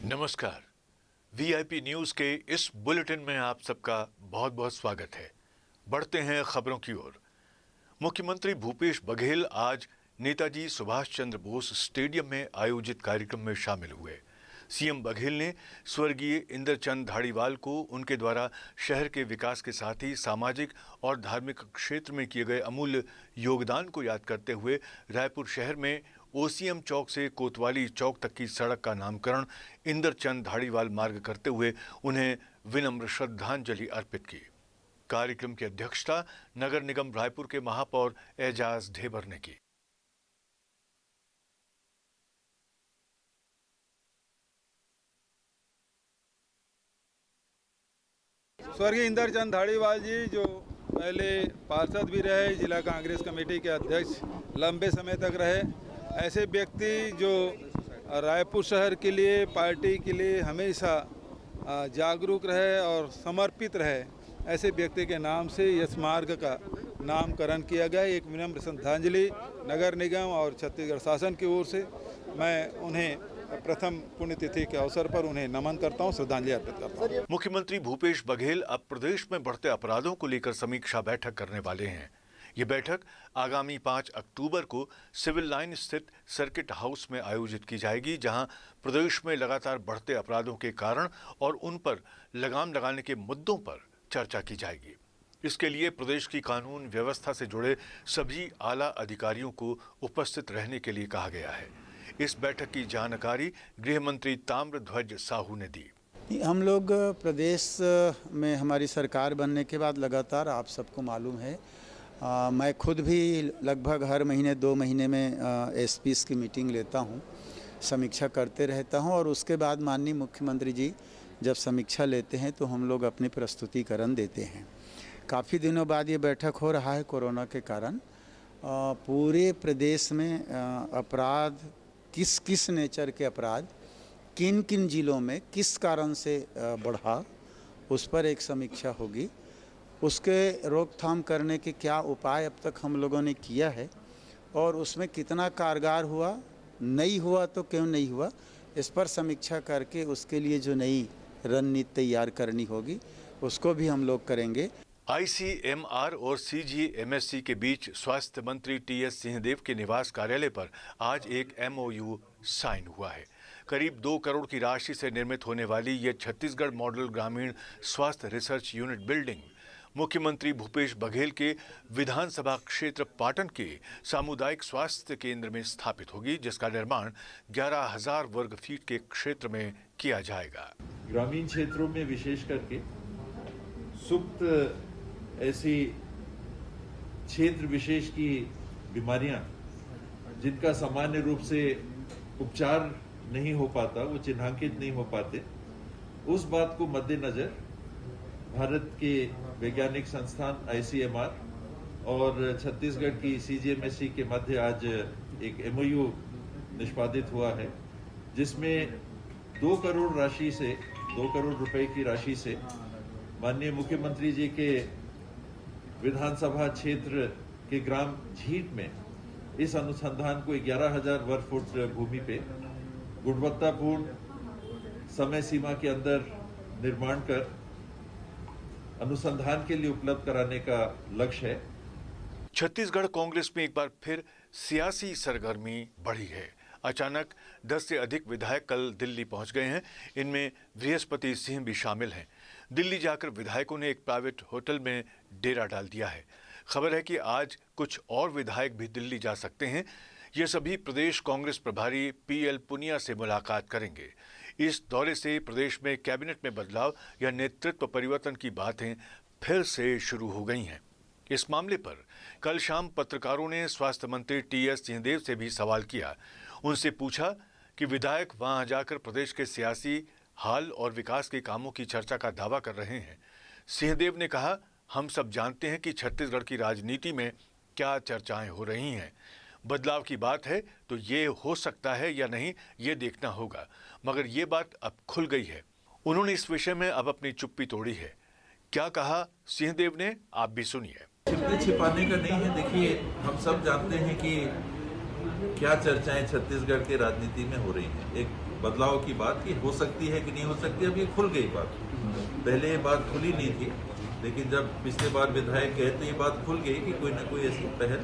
नमस्कार, VIP news के इस बुलेटिन में आप सबका बहुत बहुत स्वागत है। बढ़ते हैं खबरों की ओर। मुख्यमंत्री भूपेश बघेल आज नेताजी सुभाष चंद्र बोस स्टेडियम में आयोजित कार्यक्रम में शामिल हुए। सीएम बघेल ने स्वर्गीय इंद्रचंद धाड़ीवाल को उनके द्वारा शहर के विकास के साथ ही सामाजिक और धार्मिक क्षेत्र में किए गए अमूल्य योगदान को याद करते हुए रायपुर शहर में ओसीएम चौक से कोतवाली चौक तक की सड़क का नामकरण इंद्रचंद धाड़ीवाल मार्ग करते हुए उन्हें विनम्र श्रद्धांजलि अर्पित की। कार्यक्रम की अध्यक्षता नगर निगम रायपुर के महापौर एजाज ढेबर ने की। स्वर्गीय इंद्रचंद धाड़ीवाल जी जो पहले पार्षद भी रहे, जिला कांग्रेस कमेटी के अध्यक्ष लंबे समय तक रहे, ऐसे व्यक्ति जो रायपुर शहर के लिए, पार्टी के लिए हमेशा जागरूक रहे और समर्पित रहे, ऐसे व्यक्ति के नाम से इस मार्ग का नामकरण किया गया। एक विनम्र श्रद्धांजलि नगर निगम और छत्तीसगढ़ शासन की ओर से मैं उन्हें प्रथम पुण्यतिथि के अवसर पर उन्हें नमन करता हूं, श्रद्धांजलि अर्पित करता हूं। मुख्यमंत्री भूपेश बघेल अब प्रदेश में बढ़ते अपराधों को लेकर समीक्षा बैठक करने वाले हैं। ये बैठक आगामी 5 अक्टूबर को सिविल लाइन स्थित सर्किट हाउस में आयोजित की जाएगी, जहां प्रदेश में लगातार बढ़ते अपराधों के कारण और उन पर लगाम लगाने के मुद्दों पर चर्चा की जाएगी। इसके लिए प्रदेश की कानून व्यवस्था से जुड़े सभी आला अधिकारियों को उपस्थित रहने के लिए कहा गया है। इस बैठक की जानकारी गृह मंत्री ताम्रध्वज साहू ने दी। हम लोग प्रदेश में हमारी सरकार बनने के बाद लगातार, आप सबको मालूम है, मैं खुद भी लगभग हर महीने 2 महीने में एसपीस की मीटिंग लेता हूं, समीक्षा करते रहता हूं और उसके बाद माननीय मुख्यमंत्री जी जब समीक्षा लेते हैं तो हम लोग अपनी प्रस्तुतिकरण देते हैं। काफ़ी दिनों बाद ये बैठक हो रहा है कोरोना के कारण। पूरे प्रदेश में अपराध, किस किस नेचर के अपराध किन किन जिलों में किस कारण से बढ़ा, उस पर एक समीक्षा होगी। उसके रोकथाम करने के क्या उपाय अब तक हम लोगों ने किया है और उसमें कितना कारगर हुआ, नहीं हुआ तो क्यों नहीं हुआ, इस पर समीक्षा करके उसके लिए जो नई रणनीति तैयार करनी होगी उसको भी हम लोग करेंगे। आईसीएमआर और सीजीएमएससी के बीच स्वास्थ्य मंत्री टीएस सिंहदेव के निवास कार्यालय पर आज एक एमओयू साइन हुआ है। करीब 2 करोड़ की राशि से निर्मित होने वाली यह छत्तीसगढ़ मॉडल ग्रामीण स्वास्थ्य रिसर्च यूनिट बिल्डिंग मुख्यमंत्री भूपेश बघेल के विधानसभा क्षेत्र पाटन के सामुदायिक स्वास्थ्य केंद्र में स्थापित होगी, जिसका निर्माण 11,000 वर्ग फीट के क्षेत्र में किया जाएगा। ग्रामीण क्षेत्रों में विशेष करके सुप्त ऐसी क्षेत्र विशेष की बीमारियां जिनका सामान्य रूप से उपचार नहीं हो पाता, वो चिन्हांकित नहीं हो पाते, उस बात को मद्देनजर भारत के वैज्ञानिक संस्थान आईसीएमआर और छत्तीसगढ़ की सीजीएमएससी के मध्य आज एक एमओयू निष्पादित हुआ है, जिसमें 2 करोड़ रुपए की राशि से माननीय मुख्यमंत्री जी के विधानसभा क्षेत्र के ग्राम झीट में इस अनुसंधान को 11,000 वर्ग फुट भूमि पे गुणवत्तापूर्ण समय सीमा के अंदर निर्माण कर अनुसंधान के लिए उपलब्ध कराने का लक्ष्य है। छत्तीसगढ़ कांग्रेस में एक बार फिर सियासी सरगर्मी बढ़ी है। अचानक 10 से अधिक विधायक कल दिल्ली पहुंच गए हैं। इनमें बृहस्पति सिंह भी शामिल हैं। दिल्ली जाकर विधायकों ने एक प्राइवेट होटल में डेरा डाल दिया है। खबर है कि आज कुछ और विधायक भी दिल्ली जा सकते हैं। ये सभी प्रदेश कांग्रेस प्रभारी पीएल पुनिया से मुलाकात करेंगे। इस दौरे से प्रदेश में कैबिनेट में बदलाव या नेतृत्व परिवर्तन की बातें फिर से शुरू हो गई हैं। इस मामले पर कल शाम पत्रकारों ने स्वास्थ्य मंत्री टीएस सिंहदेव से भी सवाल किया। उनसे पूछा कि विधायक वहां जाकर प्रदेश के सियासी हाल और विकास के कामों की चर्चा का दावा कर रहे हैं। सिंहदेव ने कहा, हम सब जानते हैं कि छत्तीसगढ़ की राजनीति में क्या चर्चाएं हो रही हैं। बदलाव की बात है तो ये हो सकता है या नहीं, ये देखना होगा, मगर ये बात अब खुल गई है। उन्होंने इस विषय में अब अपनी चुप्पी तोड़ी है। क्या कहा सिंहदेव ने, आप भी सुनिए। छिपने छिपाने का नहीं है। देखिए, हम सब जानते हैं कि क्या चर्चाएं छत्तीसगढ़ के राजनीति में हो रही हैं। एक बदलाव की बात की हो सकती है कि नहीं हो सकती, अब ये खुल गई बात। पहले ये बात खुली नहीं थी, लेकिन जब पिछले बार विधायक गए तो ये बात खुल गई कि कोई ना कोई ऐसी पहल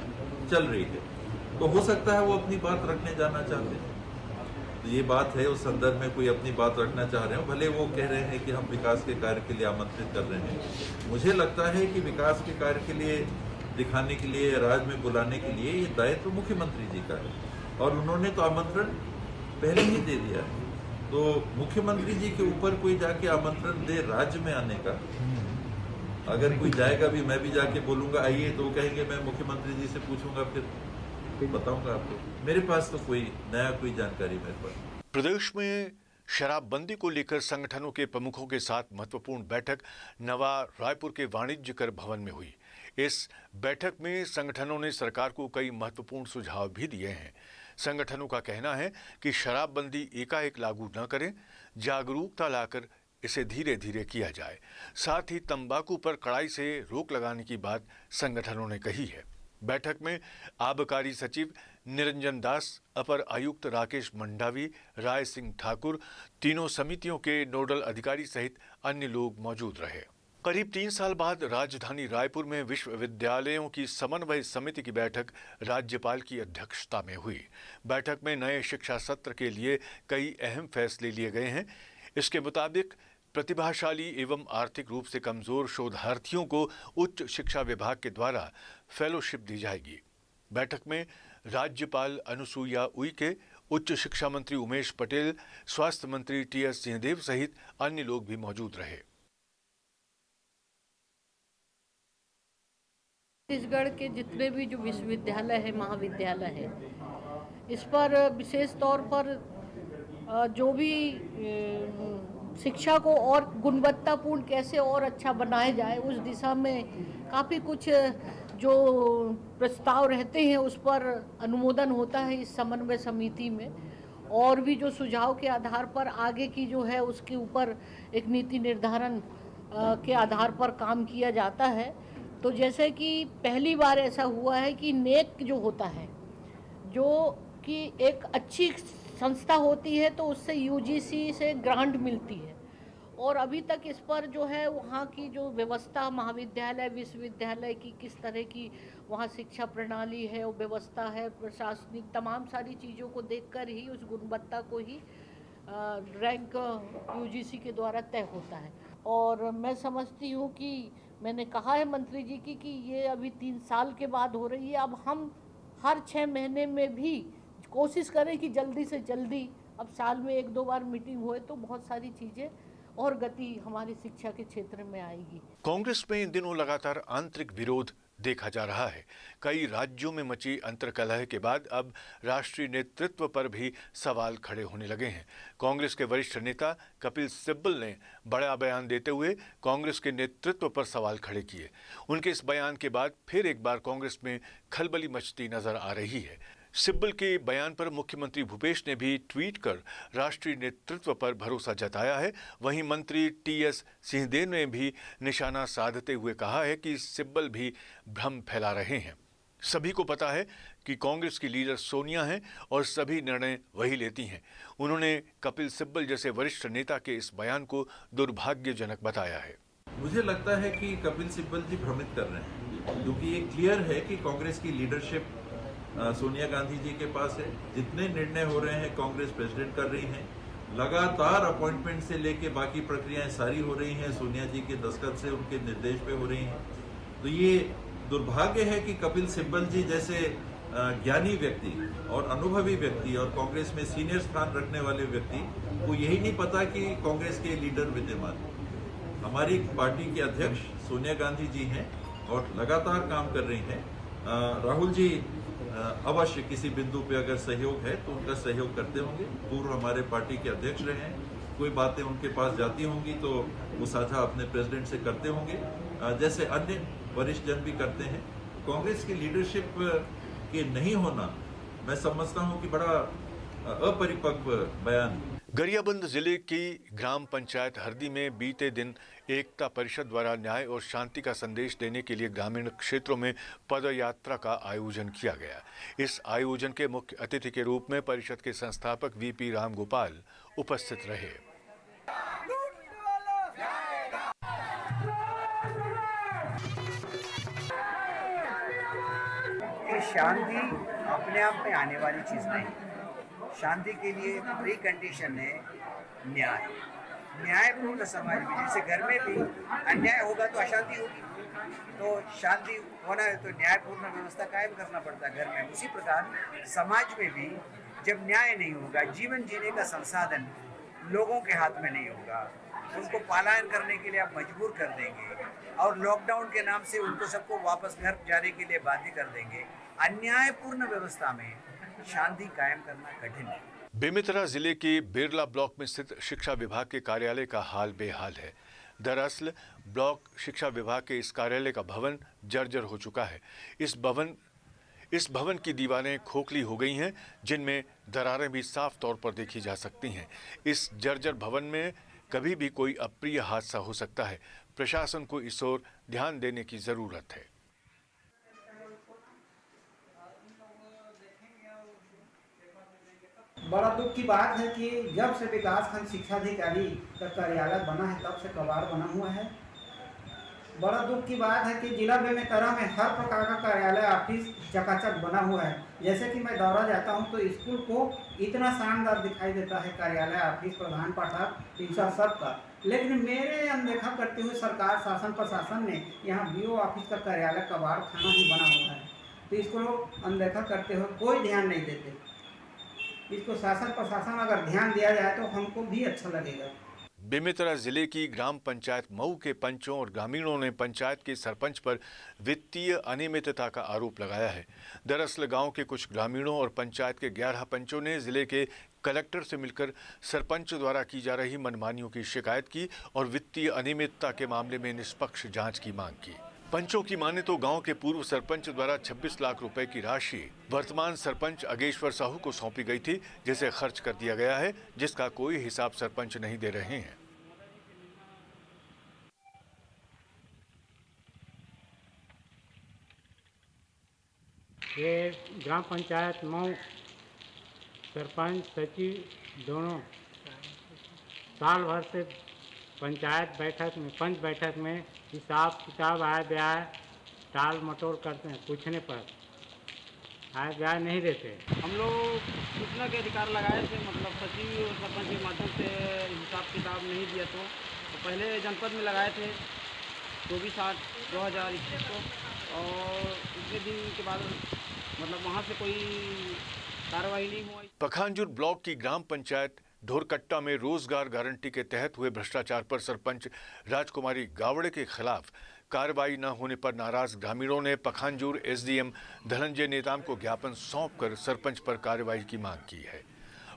चल रही है। तो हो सकता है वो अपनी बात रखने जाना चाहते हैं। तो ये बात है, उस संदर्भ में कोई अपनी बात रखना चाह रहे हो, भले वो कह रहे हैं कि हम विकास के कार्य के लिए आमंत्रित कर रहे हैं। मुझे लगता है कि विकास के कार्य के लिए दिखाने के लिए, राज्य में बुलाने के लिए ये दायित्व मुख्यमंत्री जी का है, और उन्होंने तो आमंत्रण पहले ही दे दिया है। तो मुख्यमंत्री जी के ऊपर कोई जाके आमंत्रण दे राज्य में आने का, अगर कोई जाएगा भी, मैं भी जाके बोलूंगा आइए, तो कहेंगे मैं मुख्यमंत्री जी से पूछूंगा, फिर बताऊंगा आपको। मेरे पास तो कोई नया कोई जानकारी मेरे पास। प्रदेश में शराबबंदी को लेकर संगठनों के प्रमुखों के साथ महत्वपूर्ण बैठक नवा रायपुर के वाणिज्यकर भवन में हुई। इस बैठक में संगठनों ने सरकार को कई महत्वपूर्ण सुझाव भी दिए हैं। संगठनों का कहना है कि शराबबंदी एकाएक लागू न करें, जागरूकता लाकर इसे धीरे धीरे किया जाए। साथ ही तंबाकू पर कड़ाई से रोक लगाने की बात संगठनों ने कही है। बैठक में आबकारी सचिव निरंजन दास, अपर आयुक्त राकेश मंडावी, राय सिंह ठाकुर, तीनों समितियों के नोडल अधिकारी सहित अन्य लोग मौजूद रहे। करीब 3 साल बाद राजधानी रायपुर में विश्वविद्यालयों की समन्वय समिति की बैठक राज्यपाल की अध्यक्षता में हुई। बैठक में नए शिक्षा सत्र के लिए कई अहम फैसले लिए गए हैं। इसके मुताबिक प्रतिभाशाली एवं आर्थिक रूप से कमजोर शोधार्थियों को उच्च शिक्षा विभाग के द्वारा फेलोशिप दी जाएगी। बैठक में राज्यपाल अनुसुईया उइके, उच्च शिक्षा मंत्री उमेश पटेल, स्वास्थ्य मंत्री टीएस सिंहदेव सहित अन्य लोग भी मौजूद रहे। छत्तीसगढ़ के जितने भी जो विश्वविद्यालय है, महाविद्यालय है, इस पर विशेष तौर पर जो भी शिक्षा को और गुणवत्तापूर्ण कैसे और अच्छा बनाया जाए, उस दिशा में काफ़ी कुछ जो प्रस्ताव रहते हैं उस पर अनुमोदन होता है इस समन्वय समिति में। और भी जो सुझाव के आधार पर आगे की जो है उसके ऊपर एक नीति निर्धारण के आधार पर काम किया जाता है। तो जैसे कि पहली बार ऐसा हुआ है कि नेक जो होता है, जो कि एक अच्छी संस्था होती है, तो उससे यूजीसी से ग्रांट मिलती है। और अभी तक इस पर जो है वहाँ की जो व्यवस्था, महाविद्यालय विश्वविद्यालय की किस तरह की वहाँ शिक्षा प्रणाली है, वो व्यवस्था है, प्रशासनिक तमाम सारी चीज़ों को देखकर ही उस गुणवत्ता को ही रैंक यूजीसी के द्वारा तय होता है। और मैं समझती हूँ कि मैंने कहा है मंत्री जी की कि ये अभी 3 साल के बाद हो रही है। अब हम हर 6 महीने में भी कोशिश करें कि जल्दी से जल्दी, अब साल में 1-2 बार मीटिंग होए तो बहुत सारी चीज़ें और गति हमारी शिक्षा के क्षेत्र में आएगी। कांग्रेस में इन दिनों लगातार आंतरिक विरोध देखा जा रहा है। कई राज्यों में मची अंतर्कलह के बाद अब राष्ट्रीय नेतृत्व पर भी सवाल खड़े होने लगे हैं। कांग्रेस के वरिष्ठ नेता कपिल सिब्बल ने बड़ा बयान देते हुए कांग्रेस के नेतृत्व पर सवाल खड़े किए। उनके इस बयान के बाद फिर एक बार कांग्रेस में खलबली मचती नजर आ रही है। सिब्बल के बयान पर मुख्यमंत्री भूपेश ने भी ट्वीट कर राष्ट्रीय नेतृत्व पर भरोसा जताया है। वहीं मंत्री टीएस सिंहदेव ने भी निशाना साधते हुए कहा है कि सिब्बल भी भ्रम फैला रहे हैं। सभी को पता है कि कांग्रेस की लीडर सोनिया हैं और सभी निर्णय वही लेती हैं। उन्होंने कपिल सिब्बल जैसे वरिष्ठ नेता के इस बयान को दुर्भाग्यजनक बताया है। मुझे लगता है कि कपिल सिब्बल जी भ्रमित कर रहे हैं, क्योंकि ये क्लियर है कि कांग्रेस की लीडरशिप सोनिया गांधी जी के पास है। जितने निर्णय हो रहे हैं कांग्रेस प्रेसिडेंट कर रही हैं। लगातार अपॉइंटमेंट से लेके बाकी प्रक्रियाएं सारी हो रही हैं सोनिया जी के दस्तखत से, उनके निर्देश पे हो रही हैं। तो ये दुर्भाग्य है कि कपिल सिब्बल जी जैसे ज्ञानी व्यक्ति और अनुभवी व्यक्ति और कांग्रेस में सीनियर स्थान रखने वाले व्यक्ति को यही नहीं पता कि कांग्रेस के लीडर विद्यमान हैं। हमारी पार्टी के अध्यक्ष सोनिया गांधी जी हैं और लगातार काम कर रही हैं। राहुल जी अवश्य किसी बिंदु पे अगर सहयोग है तो उनका सहयोग करते होंगे। पूर्व हमारे पार्टी के अध्यक्ष रहे हैं, कोई बातें उनके पास जाती होंगी तो वो साझा अपने प्रेसिडेंट से करते होंगे, जैसे अन्य वरिष्ठ जन भी करते हैं। कांग्रेस की लीडरशिप के नहीं होना मैं समझता हूं कि बड़ा अपरिपक्व बयान। गरियाबंद जिले की ग्राम पंचायत हरदी में बीते दिन एकता परिषद द्वारा न्याय और शांति का संदेश देने के लिए ग्रामीण क्षेत्रों में पदयात्रा का आयोजन किया गया। इस आयोजन के मुख्य अतिथि के रूप में परिषद के संस्थापक वीपी रामगोपाल उपस्थित रहे। शांति अपने आप में आने वाली चीज़ नहीं। शांति के लिए प्री कंडीशन है न्याय। न्यायपूर्ण समाज में, जैसे घर में भी अन्याय होगा तो अशांति होगी, तो शांति होना है तो न्यायपूर्ण व्यवस्था कायम करना पड़ता है घर में। उसी प्रकार समाज में भी जब न्याय नहीं होगा, जीवन जीने का संसाधन लोगों के हाथ में नहीं होगा, उनको पलायन करने के लिए आप मजबूर कर देंगे और लॉकडाउन के नाम से उनको सबको वापस घर जाने के लिए बाध्य कर देंगे। अन्यायपूर्ण व्यवस्था में शांति कायम करना कठिन है। बेमेतरा जिले के बिरला ब्लॉक में स्थित शिक्षा विभाग के कार्यालय का हाल बेहाल है। दरअसल ब्लॉक शिक्षा विभाग के इस कार्यालय का भवन जर्जर हो चुका है। इस भवन की दीवारें खोखली हो गई हैं, जिनमें दरारें भी साफ तौर पर देखी जा सकती हैं। इस जर्जर भवन में कभी भी कोई अप्रिय हादसा हो सकता है। प्रशासन को इस ओर ध्यान देने की जरूरत है। बड़ा दुख की बात है कि जब से विकासखंड शिक्षा अधिकारी का कार्यालय बना है तब से कबाड़ बना हुआ है। बड़ा दुख की बात है कि जिला बेमेतरा में हर प्रकार का कार्यालय ऑफिस चकाचक बना हुआ है। जैसे कि मैं दौरा जाता हूं तो स्कूल को इतना शानदार दिखाई देता है कार्यालय, ऑफिस, प्रधान पाठक, टीचर सबका, लेकिन मेरे अनदेखा करते हुए सरकार, शासन प्रशासन ने यहाँ बीओ ऑफिस का कार्यालय कबाड़ खाना ही बना हुआ है। तो इसको अनदेखा करते हुए कोई ध्यान नहीं देते। इसको शासन प्रशासन अगर ध्यान दिया जाए तो हमको भी अच्छा लगेगा। बेमेतरा जिले की ग्राम पंचायत मऊ के पंचों और ग्रामीणों ने पंचायत के सरपंच पर वित्तीय अनियमितता का आरोप लगाया है। दरअसल गांव के कुछ ग्रामीणों और पंचायत के 11 पंचों ने जिले के कलेक्टर से मिलकर सरपंच द्वारा की जा रही मनमानियों की शिकायत की और वित्तीय अनियमितता के मामले में निष्पक्ष जांच की मांग की। पंचों की माने तो गांव के पूर्व सरपंच द्वारा 26 लाख रुपए की राशि वर्तमान सरपंच अगेश्वर साहू को सौंपी गई थी, जिसे खर्च कर दिया गया है, जिसका कोई हिसाब सरपंच नहीं दे रहे हैं। ये ग्राम पंचायत मऊ सरपंच सचिव दोनों साल भर से पंचायत बैठक में, पंच बैठक में हिसाब किताब आय व्यय टाल मटोल करते हैं, पूछने पर आय व्यय नहीं देते। हम लोग सूचना के अधिकार लगाए थे, मतलब सचिव और सरपंच के माध्यम से हिसाब किताब नहीं दिया तो पहले जनपद में लगाए थे 24/8/2021 को, और उतने दिन के बाद मतलब वहाँ से कोई कार्रवाई नहीं हुई। पखांजूर ब्लॉक की ग्राम पंचायत ढोरकट्टा में रोजगार गारंटी के तहत हुए भ्रष्टाचार पर सरपंच राजकुमारी गावड़े के खिलाफ कार्रवाई न होने पर नाराज ग्रामीणों ने पखांजूर एसडीएम धनंजय नेताम को ज्ञापन सौंपकर सरपंच पर कार्रवाई की मांग की है।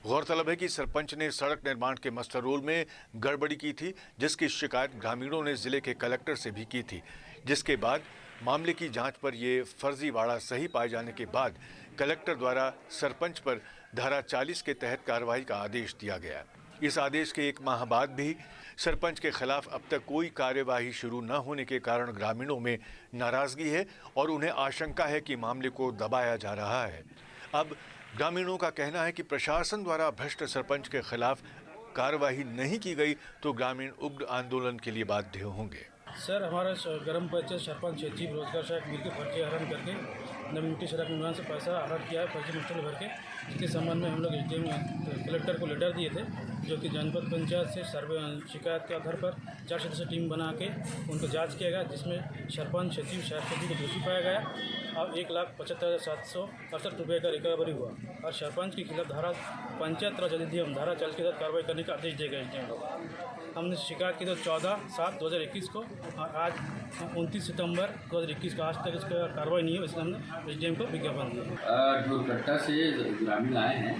गौरतलब है कि सरपंच ने सड़क निर्माण के मास्टर रोल में गड़बड़ी की थी, जिसकी शिकायत ग्रामीणों ने जिले के कलेक्टर से भी की थी, जिसके बाद मामले की जांच पर ये फर्जीवाड़ा सही पाए जाने के बाद कलेक्टर द्वारा सरपंच पर धारा 40 के तहत कार्रवाई का आदेश दिया गया। इस आदेश के 1 माह बाद भी सरपंच के खिलाफ अब तक कोई कार्यवाही शुरू न होने के कारण ग्रामीणों में नाराजगी है और उन्हें आशंका है कि मामले को दबाया जा रहा है। अब ग्रामीणों का कहना है कि प्रशासन द्वारा भ्रष्ट सरपंच के खिलाफ कार्रवाई नहीं की गई तो ग्रामीण उग्र आंदोलन के लिए बाध्य होंगे। सर, हमारा ग्राम पंचायत सरपंच सचिव रोजगार सहायक मिल के फर्जी हरण करके नवीन मिट्टी सड़क निर्माण से पैसा हरण किया है, फर्जी मुश्तल भर के। इसके संबंध में हम लोग एसडीएम कलेक्टर को लेटर दिए थे, जो कि जनपद पंचायत से सर्वे शिकायत के आधार पर 4 सदस्यीय टीम बना के उनको जांच किया गया, जिसमें सरपंच सचिव सहायक सचिव को दोषी पाया गया और 1,75,768 रुपये का रिकवरी हुआ और सरपंच के खिलाफ धारा पंचायत राज अधिनियम धारा 40 के तहत कार्रवाई करने का आदेश दिया गया एसडीएम को। हमने शिकायत की तो 14/7/2021 को और आज 29 सितंबर 2021 को आज तक इसका कार्रवाई नहीं है, इसलिए हमने एसडीएम को विज्ञापन दिया। ढोरकट्टा से ग्रामीण आए हैं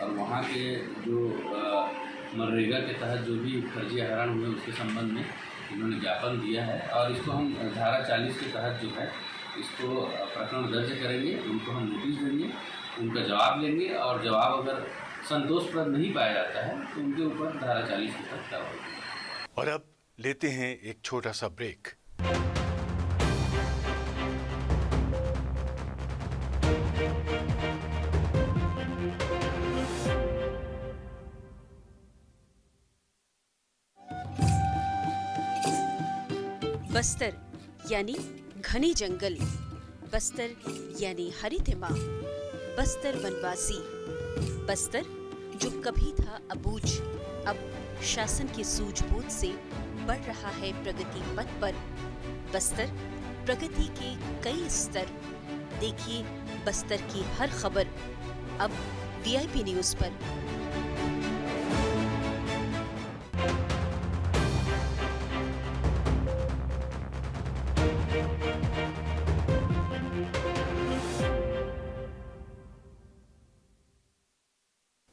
और वहाँ के जो मनरेगा के तहत जो भी फर्जी हरण हुए उसके संबंध में इन्होंने ज्ञापन दिया है और इसको हम धारा 40 के तहत जो है इसको प्रकरण दर्ज करेंगे, उनको हम नोटिस देंगे, उनका जवाब लेंगे और जवाब अगर संतोषप्रद नहीं पाया जाता है तो उनके ऊपर धारा 40 के तहत कार्रवाई। और अब लेते हैं एक छोटा सा ब्रेक। बस्तर यानी घने जंगल, बस्तर यानी हरितिमा, बस्तर वनवासी, बस्तर जो कभी था अबूझ अब शासन की सूझबूझ से बढ़ रहा है प्रगति पथ पर। बस्तर प्रगति के कई स्तर, देखिए बस्तर की हर खबर अब VIP न्यूज़ पर।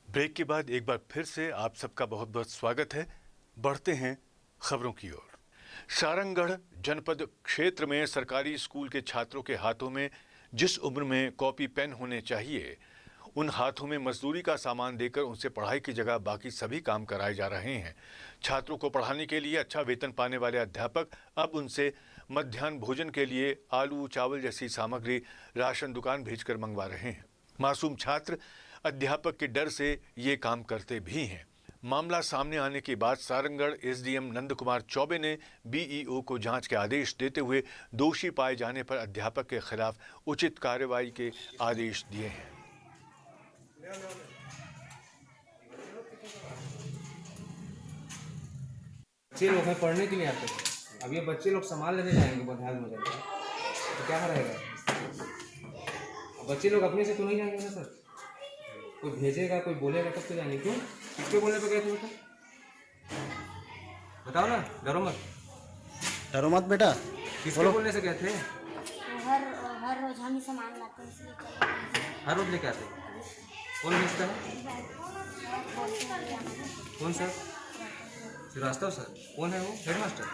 ब्रेक के बाद एक बार फिर से आप सबका बहुत बहुत स्वागत है। बढ़ते हैं खबरों की ओर। सारंगढ़ जनपद क्षेत्र में सरकारी स्कूल के छात्रों के हाथों में जिस उम्र में कॉपी पेन होने चाहिए, उन हाथों में मजदूरी का सामान देकर उनसे पढ़ाई की जगह बाकी सभी काम कराए जा रहे हैं। छात्रों को पढ़ाने के लिए अच्छा वेतन पाने वाले अध्यापक अब उनसे मध्याह्न भोजन के लिए आलू चावल जैसी सामग्री राशन दुकान भेजकर मंगवा रहे हैं। मासूम छात्र अध्यापक के डर से ये काम करते भी हैं। मामला सामने आने के बाद सारंगढ़ SDM नंद कुमार चौबे ने BEO को जांच के आदेश देते हुए दोषी पाए जाने पर अध्यापक के खिलाफ उचित कार्रवाई के आदेश दिए हैं। बच्चे लोग हैं पढ़ने के लिए आते हैं, अब ये बच्चे लोग सामान लेने जाएंगे मध्याह्न भोजन तो क्या रहेगा? बच्चे लोग अपने से तो नहीं जाएंगे ना सर, कोई भेजेगा कोई बोलेगा तब तो जाएंगे। क्यों? किसके बोलने पे गए थे बेटा? बताओ ना, डरो मत। डरो मत बेटा। किसके बोलने से गए थे? हर रोज हम ही सामान लाते हैं इसलिए। हर रोज लेके आते हैं? कौन भेजता है? कौन सर? श्रीवास्तव सर। कौन है वो? हेडमास्टर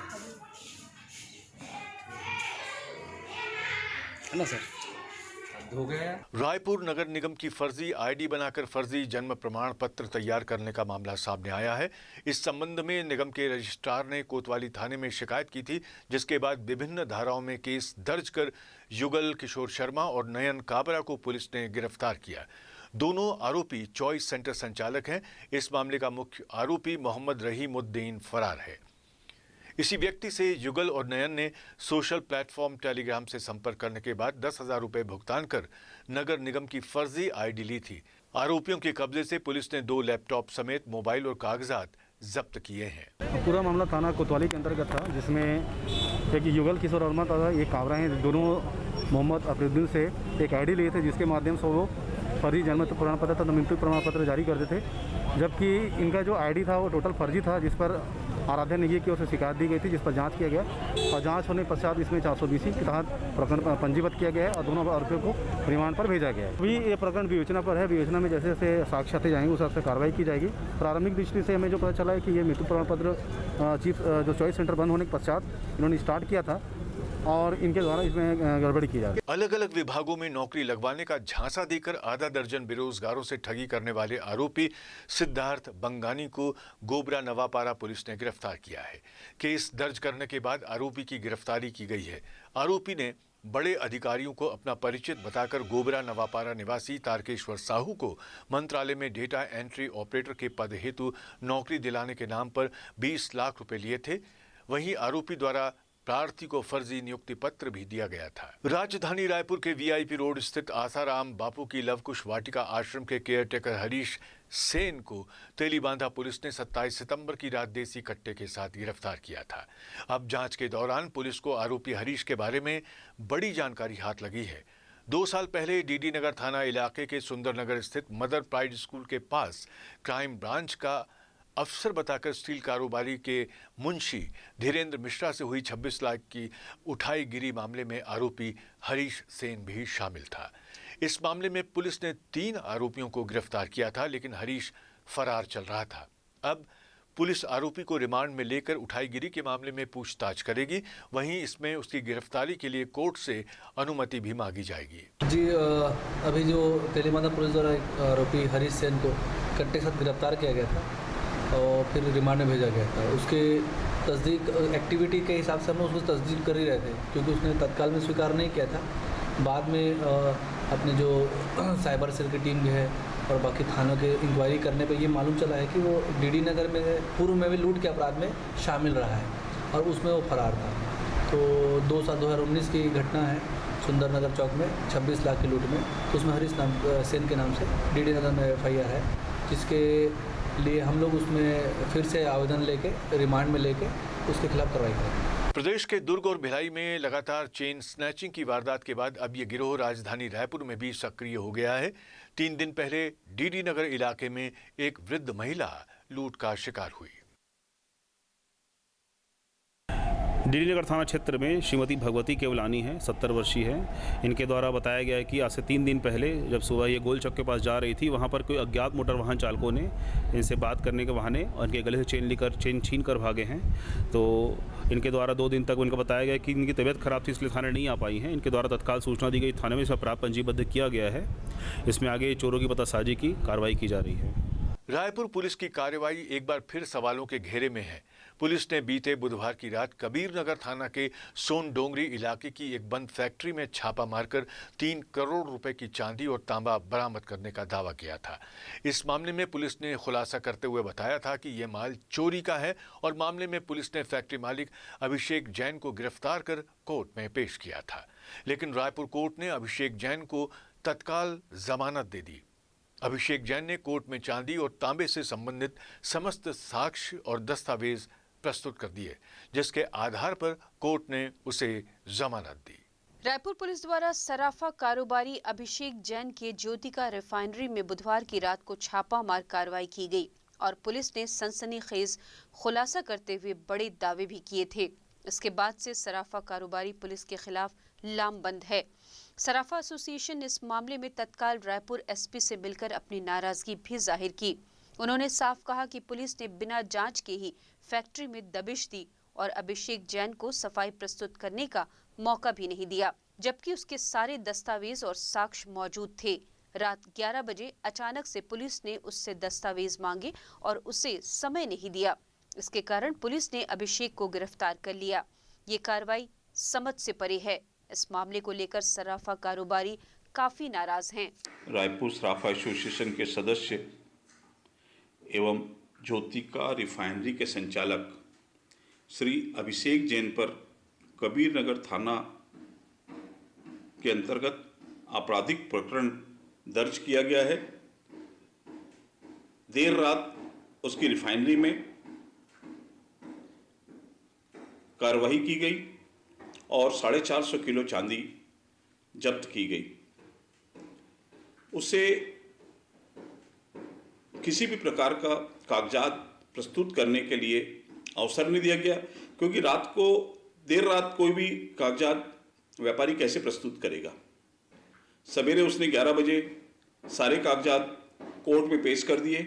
है ना सर? हो गया। रायपुर नगर निगम की फर्जी ID बनाकर फर्जी जन्म प्रमाण पत्र तैयार करने का मामला सामने आया है। इस संबंध में निगम के रजिस्ट्रार ने कोतवाली थाने में शिकायत की थी, जिसके बाद विभिन्न धाराओं में केस दर्ज कर युगल किशोर शर्मा और नयन काबरा को पुलिस ने गिरफ्तार किया। दोनों आरोपी चॉइस सेंटर संचालक हैं। इस मामले का मुख्य आरोपी मोहम्मद रहीमुद्दीन फरार है। इसी व्यक्ति से युगल और नयन ने सोशल प्लेटफॉर्म टेलीग्राम से संपर्क करने के बाद 10,000 रुपए भुगतान कर नगर निगम की फर्जी ID ली थी। आरोपियों के कब्जे से पुलिस ने 2 लैपटॉप समेत मोबाइल और कागजात जब्त किए हैं। पूरा मामला थाना कोतवाली के अंतर्गत था, जिसमें एक युगल किशोर वर्मा था, एक काबरा है। दोनों मोहम्मद अफरीदुद्दीन से एक ID लिए थे, जिसके माध्यम से वो फर्जी जन्म प्रमाण पत्र तथा मृत्यु प्रमाण पत्र जारी करते थे, जबकि इनका जो ID था वो टोटल फर्जी था, जिस पर आराध्या निगी की ओर से शिकायत दी गई थी, जिस पर जांच किया गया और जांच होने पश्चात इसमें 420 के तहत प्रकरण पंजीबद्ध किया गया है और दोनों आरोपियों को रिमांड पर भेजा गया है। अभी ये प्रकरण विवेचना पर है। विवेचना में जैसे जैसे साक्ष्य आते जाएंगे उस हिसाब से कार्रवाई की जाएगी। प्रारंभिक दृष्टि से हमें जो पता चला है कि ये मृत्यु प्रमाण पत्र चीफ जो चॉइस सेंटर बंद होने के पश्चात इन्होंने स्टार्ट किया था और इनके द्वारा इसमें गड़बड़ी की जा रही है। अलग अलग विभागों में नौकरी लगवाने का झांसा देकर आधा दर्जन बेरोजगारों से ठगी करने वाले आरोपी सिद्धार्थ बंगानी को गोबरा नवापारा पुलिस ने गिरफ्तार किया है। केस दर्ज करने के बाद आरोपी की गिरफ्तारी की गई है। आरोपी ने बड़े अधिकारियों को अपना परिचित बताकर गोबरा नवापारा निवासी तारकेश्वर साहू को मंत्रालय में डेटा एंट्री ऑपरेटर के पद हेतु नौकरी दिलाने के नाम पर 20 लाख रुपए लिए थे। वहीं आरोपी द्वारा प्रार्थी को फर्जी नियुक्ति पत्र भी दिया गया था। राजधानी रायपुर के VIP रोड स्थित आसाराम बापू की लवकुश वाटिका आश्रम के केयरटेकर हरीश सेन को तेलीबांधा पुलिस ने 27 सितंबर की रात देसी कट्टे के साथ गिरफ्तार किया था। अब जांच के दौरान पुलिस को आरोपी हरीश के बारे में बड़ी जानकारी हाथ लगी है। 2 साल पहले DD नगर थाना इलाके के सुंदरनगर स्थित मदर प्राइड स्कूल के पास क्राइम ब्रांच का अफसर बताकर स्टील कारोबारी के मुंशी धीरेन्द्र मिश्रा से हुई 26 लाख की उठाई गिरी मामले में आरोपी हरीश सेन भी शामिल था। इस मामले में पुलिस ने 3 आरोपियों को गिरफ्तार किया था, लेकिन हरीश फरार चल रहा था। अब पुलिस आरोपी को रिमांड में लेकर उठाईगिरी के मामले में पूछताछ करेगी। वहीं इसमें उसकी गिरफ्तारी के लिए कोर्ट से अनुमति भी मांगी जाएगी। जी, अभी जो तेलीबांधा पुलिस द्वारा आरोपी हरीश सेन को कट्टे के साथ गिरफ्तार किया गया था और फिर रिमांड में भेजा गया था। उसके तस्दीक एक्टिविटी के हिसाब से हम उसको तस्दीक कर ही रहे थे, क्योंकि उसने तत्काल में स्वीकार नहीं किया था। बाद में अपने जो साइबर सेल की टीम भी है और बाकी थानों के इंक्वायरी करने पे ये मालूम चला है कि वो डीडी नगर में पूर्व में भी लूट के अपराध में शामिल रहा है और उसमें वो फरार था। तो 2 साल 2019 की घटना है, सुंदर नगर चौक में 26 लाख की लूट में, तो उसमें हरीश सेन के नाम से डीडी नगर में FIR है, जिसके लिए हम लोग उसमें फिर से आवेदन लेके रिमांड में लेके उसके खिलाफ कार्रवाई करेंगे। प्रदेश के दुर्ग और भिलाई में लगातार चेन स्नैचिंग की वारदात के बाद अब ये गिरोह राजधानी रायपुर में भी सक्रिय हो गया है। 3 दिन पहले डीडी नगर इलाके में एक वृद्ध महिला लूट का शिकार हुई। डीडी नगर थाना क्षेत्र में श्रीमती भगवती केवलानी है, 70 वर्षीय है। इनके द्वारा बताया गया है कि आज से 3 दिन पहले जब सुबह ये गोल चौक के पास जा रही थी, वहाँ पर कोई अज्ञात मोटर वाहन चालकों ने इनसे बात करने के बहाने उनके गले से चेन छीन कर भागे हैं। तो इनके द्वारा 2 दिन तक उनको बताया गया कि इनकी तबीयत खराब थी इसलिए थाने नहीं आ पाई हैं। इनके द्वारा तत्काल सूचना दी गई, थाने में इसमें अपराध पंजीबद्ध किया गया है। इसमें आगे चोरों की पतासाजी की कार्रवाई की जा रही है। रायपुर पुलिस की कार्रवाई एक बार फिर सवालों के घेरे में है। पुलिस ने बीते बुधवार की रात कबीर नगर थाना के सोन डोंगरी इलाके की एक बंद फैक्ट्री में छापा मारकर 3 करोड़ रुपए की चांदी और तांबा बरामद करने का दावा किया था। इस मामले में पुलिस ने खुलासा करते हुए बताया था कि यह माल चोरी का है और मामले में पुलिस ने फैक्ट्री मालिक अभिषेक जैन को गिरफ्तार कर कोर्ट में पेश किया था, लेकिन रायपुर कोर्ट ने अभिषेक जैन को तत्काल जमानत दे दी। अभिषेक जैन ने कोर्ट में चांदी और तांबे से संबंधित समस्त साक्ष्य और दस्तावेज प्रस्तुत कर दिए, जिसके आधार पर कोर्ट ने उसे जमानत दी। रायपुर पुलिस द्वारा सराफा कारोबारी अभिषेक जैन के ज्योतिका रिफाइनरी में बुधवार की रात को छापा मार कार्रवाई की गई और पुलिस ने सनसनीखेज खुलासा करते हुए बड़े दावे भी किए थे। इसके बाद से सराफा कारोबारी पुलिस के खिलाफ लामबंद है। सराफा एसोसिएशन ने इस मामले में तत्काल रायपुर SP से मिलकर अपनी नाराजगी भी जाहिर की। उन्होंने साफ कहा कि पुलिस ने बिना जांच के ही फैक्ट्री में दबिश दी और अभिषेक जैन को सफाई प्रस्तुत करने का मौका भी नहीं दिया, जबकि उसके सारे दस्तावेज और साक्ष्य मौजूद थे। रात 11 बजे अचानक से पुलिस ने उससे दस्तावेज मांगे और उसे समय नहीं दिया। इसके कारण पुलिस ने अभिषेक को गिरफ्तार कर लिया। ये कार्रवाई समझ से परे है। इस मामले को लेकर सराफा कारोबारी काफी नाराज हैं। रायपुर सराफा एसोसिएशन के सदस्य एवं ज्योतिका रिफाइनरी के संचालक श्री अभिषेक जैन पर कबीर नगर थाना के अंतर्गत आपराधिक प्रकरण दर्ज किया गया है। देर रात उसकी रिफाइनरी में कार्रवाई की गई और 450 किलो चांदी जब्त की गई। उसे किसी भी प्रकार का कागजात प्रस्तुत करने के लिए अवसर नहीं दिया गया, क्योंकि देर रात कोई भी कागजात व्यापारी कैसे प्रस्तुत करेगा। सवेरे उसने 11 बजे सारे कागजात कोर्ट में पेश कर दिए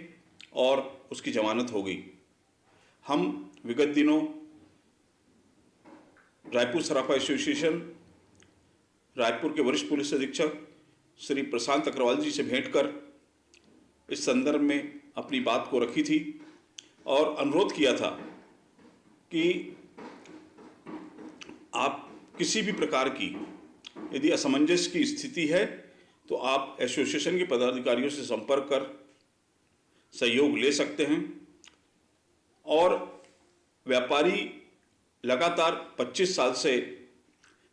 और उसकी जमानत हो गई। हम विगत दिनों रायपुर सराफा एसोसिएशन रायपुर के वरिष्ठ पुलिस अधीक्षक श्री प्रशांत अग्रवाल जी से भेंट कर इस संदर्भ में अपनी बात को रखी थी और अनुरोध किया था कि आप किसी भी प्रकार की यदि असमंजस की स्थिति है तो आप एसोसिएशन के पदाधिकारियों से संपर्क कर सहयोग ले सकते हैं। और व्यापारी लगातार 25 साल से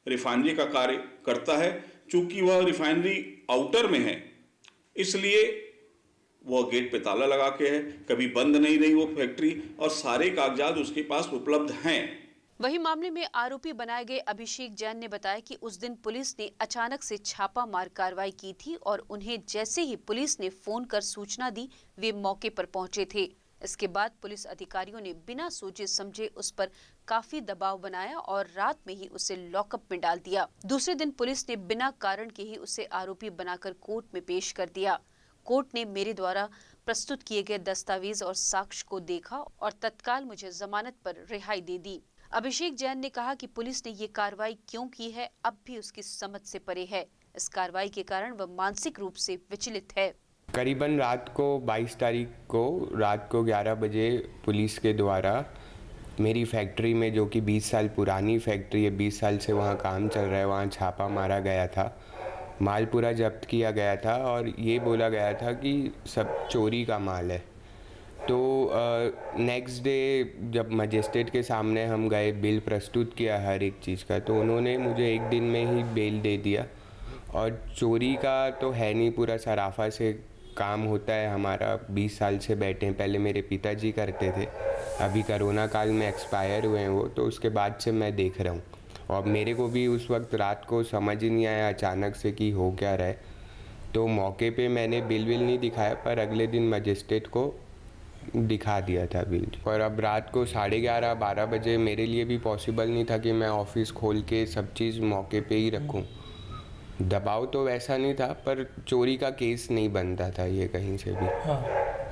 रिफाइनरी का कार्य करता है। चूंकि वह रिफाइनरी आउटर में है, इसलिए वह गेट पे ताला लगा के है, कभी बंद नहीं रही वो फैक्ट्री और सारे कागजात उसके पास उपलब्ध हैं। वही मामले में आरोपी बनाए गए अभिषेक जैन ने बताया कि उस दिन पुलिस ने अचानक से छापा मार कार्रवाई की थी और उन्हें जैसे ही पुलिस ने फोन कर सूचना दी, वे मौके पर पहुंचे थे। इसके बाद पुलिस अधिकारियों ने बिना सोचे समझे उस पर काफी दबाव बनाया और रात में ही उसे लॉकअप में डाल दिया। दूसरे दिन पुलिस ने बिना कारण के ही उसे आरोपी बनाकर कोर्ट में पेश कर दिया। कोर्ट ने मेरे द्वारा प्रस्तुत किए गए दस्तावेज और साक्ष्य को देखा और तत्काल मुझे जमानत पर रिहाई दे दी। अभिषेक जैन ने कहा कि पुलिस ने ये कार्रवाई क्यों की है, अब भी उसकी समझ से परे है। इस कार्रवाई के कारण वह मानसिक रूप से विचलित है। करीबन रात को 22 तारीख को रात को 11 बजे पुलिस के द्वारा मेरी फैक्ट्री में, जो कि 20 साल पुरानी फैक्ट्री है, 20 साल से वहाँ काम चल रहा है, वहाँ छापा मारा गया था। माल पूरा जब्त किया गया था और ये बोला गया था कि सब चोरी का माल है। तो नेक्स्ट डे जब मजिस्ट्रेट के सामने हम गए, बिल प्रस्तुत किया हर एक चीज़ का, तो उन्होंने मुझे एक दिन में ही बेल दे दिया। और चोरी का तो है नहीं, पूरा सराफा से काम होता है हमारा। 20 साल से बैठे हैं, पहले मेरे पिताजी करते थे, अभी कोरोना काल में एक्सपायर हुए हैं वो, तो उसके बाद से मैं देख रहा हूँ। और मेरे को भी उस वक्त रात को समझ ही नहीं आया अचानक से कि हो क्या रहा है। तो मौके पे मैंने बिल नहीं दिखाया, पर अगले दिन मजिस्ट्रेट को दिखा दिया था बिल। और अब रात को 11:30-12 बजे मेरे लिए भी पॉसिबल नहीं था कि मैं ऑफिस खोल के सब चीज़ मौके पे ही रखूं। दबाव तो वैसा नहीं था, पर चोरी का केस नहीं बनता था ये कहीं से भी।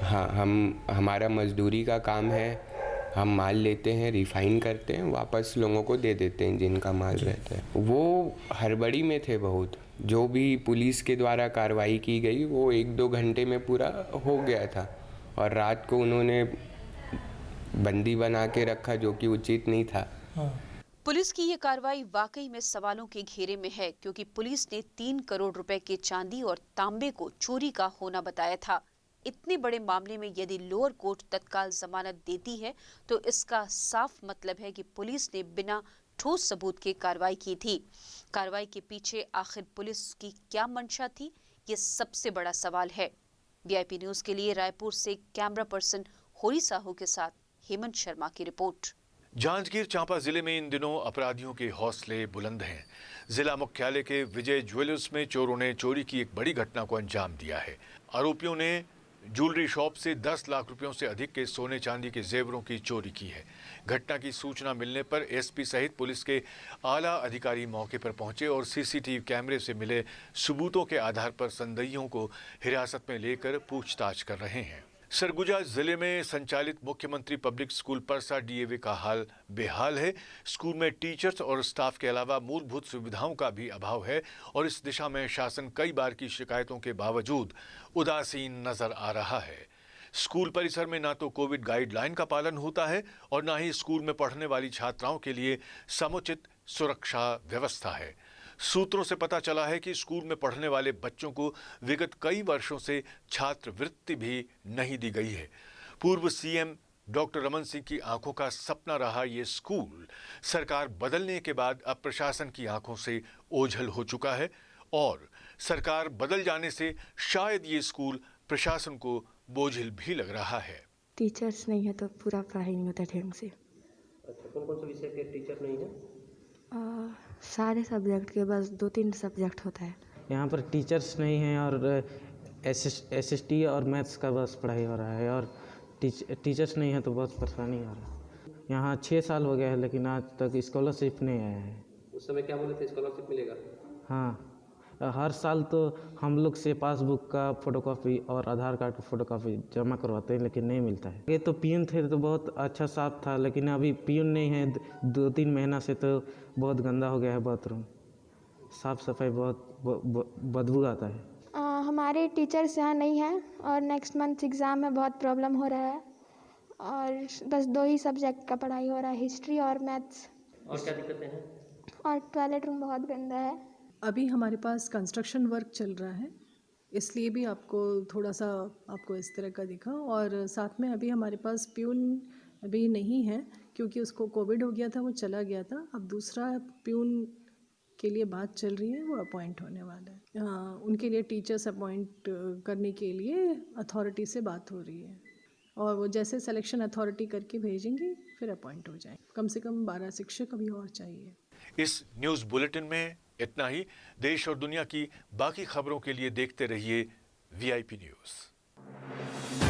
हाँ, हमारा मजदूरी का काम है, हम माल लेते हैं, रिफाइन करते हैं, वापस लोगों को दे देते हैं जिनका माल रहता है। वो हड़बड़ी में थे बहुत। जो भी पुलिस के द्वारा कार्रवाई की गई वो 1-2 घंटे में पूरा हो गया था, और रात को उन्होंने बंदी बना के रखा, जो कि उचित नहीं था। पुलिस की ये कार्रवाई वाकई में सवालों के घेरे में है, क्योंकि पुलिस ने 3 करोड़ रुपए के चांदी और तांबे को चोरी का होना बताया था। इतने बड़े मामले में यदि लोअर कोर्ट तत्काल जमानत देती है तो इसका साफ मतलब है कि पुलिस ने बिना ठोस सबूत के कार्रवाई की थी। कार्रवाई के पीछे आखिर पुलिस की क्या मंशा थी, ये सबसे बड़ा सवाल है। वीआईपी न्यूज के लिए रायपुर से कैमरा पर्सन होरी साहू के साथ हेमंत शर्मा की रिपोर्ट। जांजगीर चांपा जिले में इन दिनों अपराधियों के हौसले बुलंद हैं। जिला मुख्यालय के विजय ज्वेलर्स में चोरों ने चोरी की एक बड़ी घटना को अंजाम दिया है। आरोपियों ने ज्वेलरी शॉप से 10 लाख रुपयों से अधिक के सोने चांदी के जेवरों की चोरी की है। घटना की सूचना मिलने पर एसपी सहित पुलिस के आला अधिकारी मौके पर पहुंचे और सीसीटीवी कैमरे से मिले सबूतों के आधार पर संदेहियों को हिरासत में लेकर पूछताछ कर रहे हैं। सरगुजा जिले में संचालित मुख्यमंत्री पब्लिक स्कूल परसा डीएवी का हाल बेहाल है। स्कूल में टीचर्स और स्टाफ के अलावा मूलभूत सुविधाओं का भी अभाव है और इस दिशा में शासन कई बार की शिकायतों के बावजूद उदासीन नजर आ रहा है। स्कूल परिसर में ना तो कोविड गाइडलाइन का पालन होता है और ना ही स्कूल में पढ़ने वाली छात्राओं के लिए समुचित सुरक्षा व्यवस्था है। सूत्रों से पता चला है कि स्कूल में पढ़ने वाले बच्चों को विगत कई वर्षों से छात्रवृत्ति भी नहीं दी गई है। पूर्व सीएम डॉक्टर रमन सिंह की आंखों का सपना रहा ये स्कूल सरकार बदलने के बाद अब प्रशासन की आंखों से ओझल हो चुका है और सरकार बदल जाने से शायद ये स्कूल प्रशासन को बोझिल भी लग रहा है। टीचर्स नहीं है तो पूरा पढ़ाई नहीं होता ढंग से। अच्छा, कौन कौन से विषय के टीचर नहीं है? सारे सब्जेक्ट के बस 2-3 सब्जेक्ट होता है। यहाँ पर टीचर्स नहीं हैं और एसएसटी और मैथ्स का बस पढ़ाई हो रहा है और टीचर्स नहीं है तो बहुत परेशानी हो रहा है। यहाँ 6 साल हो गया है लेकिन आज तक स्कॉलरशिप नहीं आया है। उस समय क्या बोले थे स्कॉलरशिप मिलेगा? हाँ, हर साल तो हम लोग से पासबुक का फोटोकॉपी और आधार कार्ड का फोटोकॉपी जमा करवाते हैं लेकिन नहीं मिलता है। ये तो पियून थे तो बहुत अच्छा साफ था, लेकिन अभी पियून नहीं है 2-3 महीना से तो बहुत गंदा हो गया है बाथरूम। साफ़ सफाई बहुत बदबू आता है। हमारे टीचर्स यहाँ नहीं हैं और नेक्स्ट मंथ एग्ज़ाम में बहुत प्रॉब्लम हो रहा है और बस 2 ही सब्जेक्ट का पढ़ाई हो रहा है, हिस्ट्री और मैथ्स। और क्या दिक्कतें हैं? और टॉयलेट रूम बहुत गंदा है। अभी हमारे पास कंस्ट्रक्शन वर्क चल रहा है, इसलिए भी आपको थोड़ा सा आपको इस तरह का दिखा। और साथ में अभी हमारे पास प्यून अभी नहीं है क्योंकि उसको कोविड हो गया था, वो चला गया था। अब दूसरा प्यून के लिए बात चल रही है, वो अपॉइंट होने वाला है। उनके लिए टीचर्स अपॉइंट करने के लिए अथॉरिटी से बात हो रही है और वो जैसे सिलेक्शन अथॉरिटी करके भेजेंगे फिर अपॉइंट हो जाएंगे। कम से कम 12 शिक्षक अभी और चाहिए। इस न्यूज़ बुलेटिन में इतना ही। देश और दुनिया की बाकी खबरों के लिए देखते रहिए वीआईपी न्यूज़।